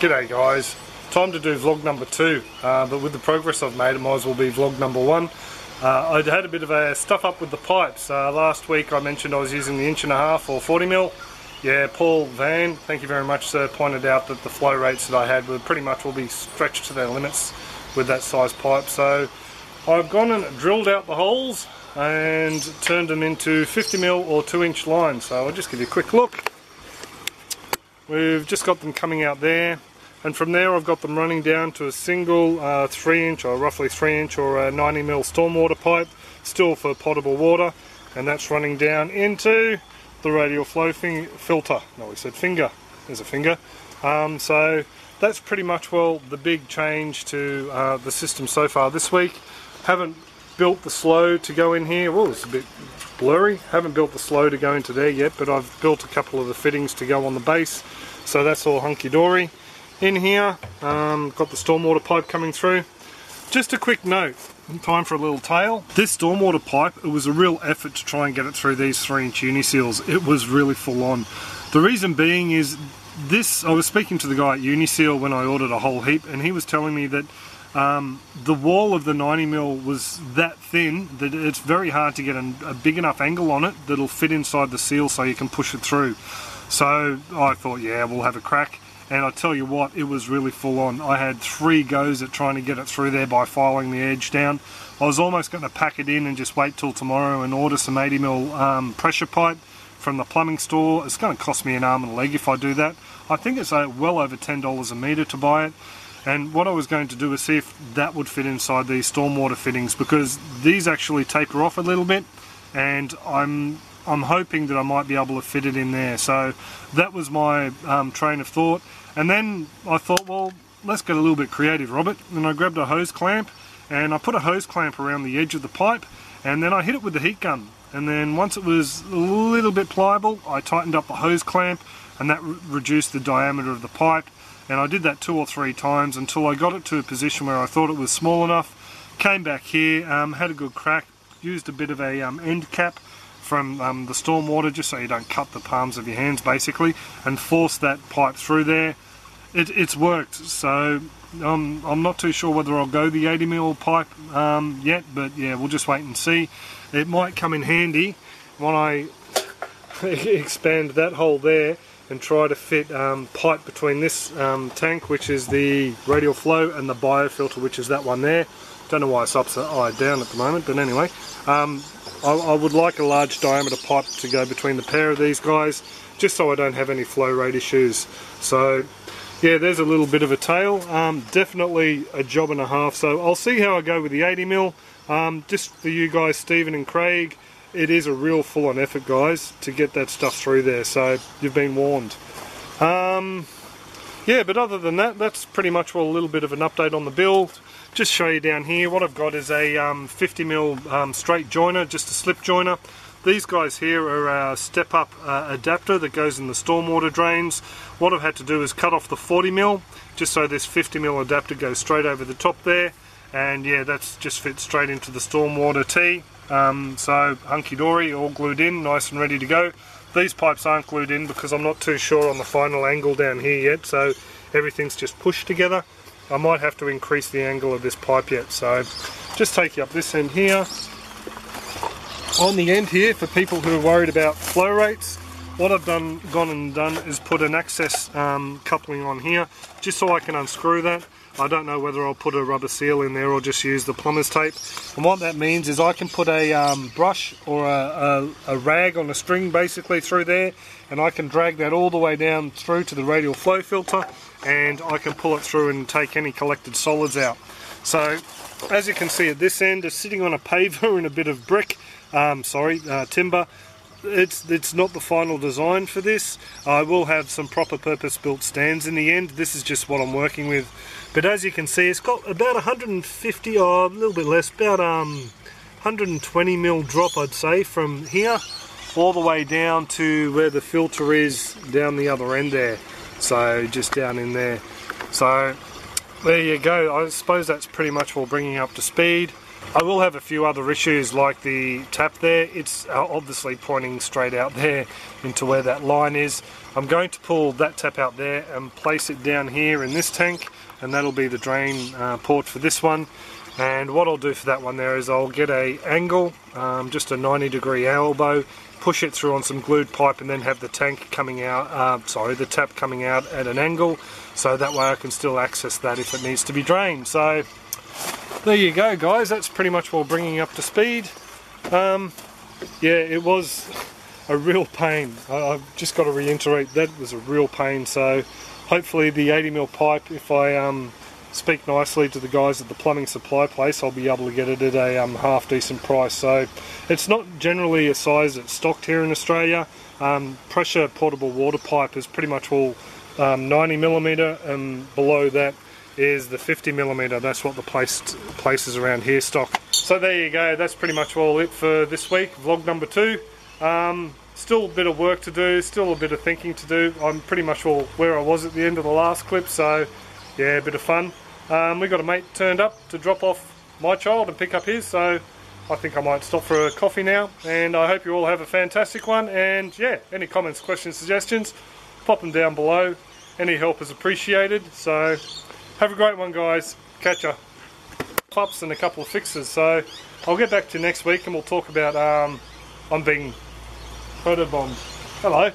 G'day guys, time to do vlog number 2, but with the progress I've made it might as well be vlog number 1. I had a bit of a stuff up with the pipes. Last week I mentioned I was using the 1.5" or 40mm. Yeah, Paul Van, thank you very much sir, pointed out that the flow rates that I had were pretty much will be stretched to their limits with that size pipe. So I've gone and drilled out the holes and turned them into 50mm or 2" lines. So I'll just give you a quick look. We've just got them coming out there, and from there I've got them running down to a single 3" or roughly 3" or a 90mm stormwater pipe, still for potable water, and that's running down into the radial flow filter. No, we said finger. There's a finger. So that's pretty much, well, the big change to the system so far this week. Haven't built the slow to go in here. Well, it's a bit blurry. Haven't built the slow to go into there yet, but I've built a couple of the fittings to go on the base, so that's all hunky-dory. In here, got the stormwater pipe coming through. Just a quick note, time for a little tale. This stormwater pipe, it was a real effort to try and get it through these 3" uni seals. It was really full on. The reason being is this, I was speaking to the guy at Uniseal when I ordered a whole heap, and he was telling me that the wall of the 90mm was that thin that it's very hard to get a big enough angle on it that'll fit inside the seal so you can push it through. So I thought, yeah, we'll have a crack, and I tell you what, it was really full on. I had 3 goes at trying to get it through there by filing the edge down. I was almost going to pack it in and just wait till tomorrow and order some 80mm pressure pipe from the plumbing store. It's going to cost me an arm and a leg if I do that. I think it's well over $10 a metre to buy it. And what I was going to do is see if that would fit inside these stormwater fittings, because these actually taper off a little bit, and I'm hoping that I might be able to fit it in there. So that was my train of thought. And then I thought, well, let's get a little bit creative, Robert. And I grabbed a hose clamp, and I put a hose clamp around the edge of the pipe, and then I hit it with the heat gun. And then once it was a little bit pliable, I tightened up the hose clamp, and that reduced the diameter of the pipe. And I did that 2 or 3 times until I got it to a position where I thought it was small enough. Came back here, had a good crack, used a bit of a end cap from the stormwater just so you don't cut the palms of your hands basically, and forced that pipe through there. It's worked, so I'm not too sure whether I'll go the 80mm pipe yet, but yeah, we'll just wait and see. It might come in handy when I expand that hole there and try to fit pipe between this tank, which is the radial flow, and the biofilter, which is that one there. Don't know why it's upside down at the moment, but anyway. I would like a large diameter pipe to go between the pair of these guys, just so I don't have any flow rate issues. So yeah, there's a little bit of a tale. Definitely a job and a half, so I'll see how I go with the 80mm. Just for you guys, Stephen and Craig, it is a real full-on effort, guys, to get that stuff through there, so you've been warned. Yeah, but other than that, that's pretty much, well, a little bit of an update on the build. Just show you down here, what I've got is a 50mm straight joiner, just a slip joiner. These guys here are a step-up adapter that goes in the stormwater drains. What I've had to do is cut off the 40mm, just so this 50mm adapter goes straight over the top there. And yeah, that's just fits straight into the stormwater tee. So hunky-dory, all glued in, nice and ready to go. These pipes aren't glued in because I'm not too sure on the final angle down here yet, so everything's just pushed together. I might have to increase the angle of this pipe yet, so just take you up this end here. On the end here, for people who are worried about flow rates, what I've gone and done is put an access coupling on here, just so I can unscrew that. I don't know whether I'll put a rubber seal in there or just use the plumber's tape. And what that means is I can put a brush or a rag on a string basically through there, and I can drag that all the way down through to the radial flow filter, and I can pull it through and take any collected solids out. So as you can see at this end, it's sitting on a paver and a bit of brick, timber. It's not the final design for this. I will have some proper purpose built stands in the end. This is just what I'm working with. But as you can see, it's got about 150, or a little bit less, about 120mm drop, I'd say, from here all the way down to where the filter is down the other end there. So just down in there. So there you go. I suppose that's pretty much all bringing up to speed. I will have a few other issues like the tap there. It's obviously pointing straight out there into where that line is. I'm going to pull that tap out there and place it down here in this tank, and that'll be the drain port for this one. And what I'll do for that one there is I'll get a angle, just a 90-degree elbow, push it through on some glued pipe, and then have the tank coming out, the tap coming out at an angle, so that way I can still access that if it needs to be drained. So there you go, guys, that's pretty much what we're bringing up to speed. Yeah, it was a real pain. I've just got to reiterate, that was a real pain. So hopefully the 80mm pipe, if I speak nicely to the guys at the plumbing supply place, I'll be able to get it at a half decent price. So it's not generally a size that's stocked here in Australia. Pressure portable water pipe is pretty much all 90mm, and below that is the 50mm. That's what the places around here stock. So there you go, that's pretty much all it for this week, vlog number 2. Still a bit of work to do, still a bit of thinking to do. I'm pretty much all where I was at the end of the last clip, so yeah, a bit of fun. We got a mate turned up to drop off my child and pick up his, so I think I might stop for a coffee now, and I hope you all have a fantastic one. And yeah, any comments, questions, suggestions, pop them down below. Any help is appreciated. So have a great one, guys. Catch ya. Ups and a couple of fixes. So I'll get back to you next week and we'll talk about I'm being photobombed. Hello.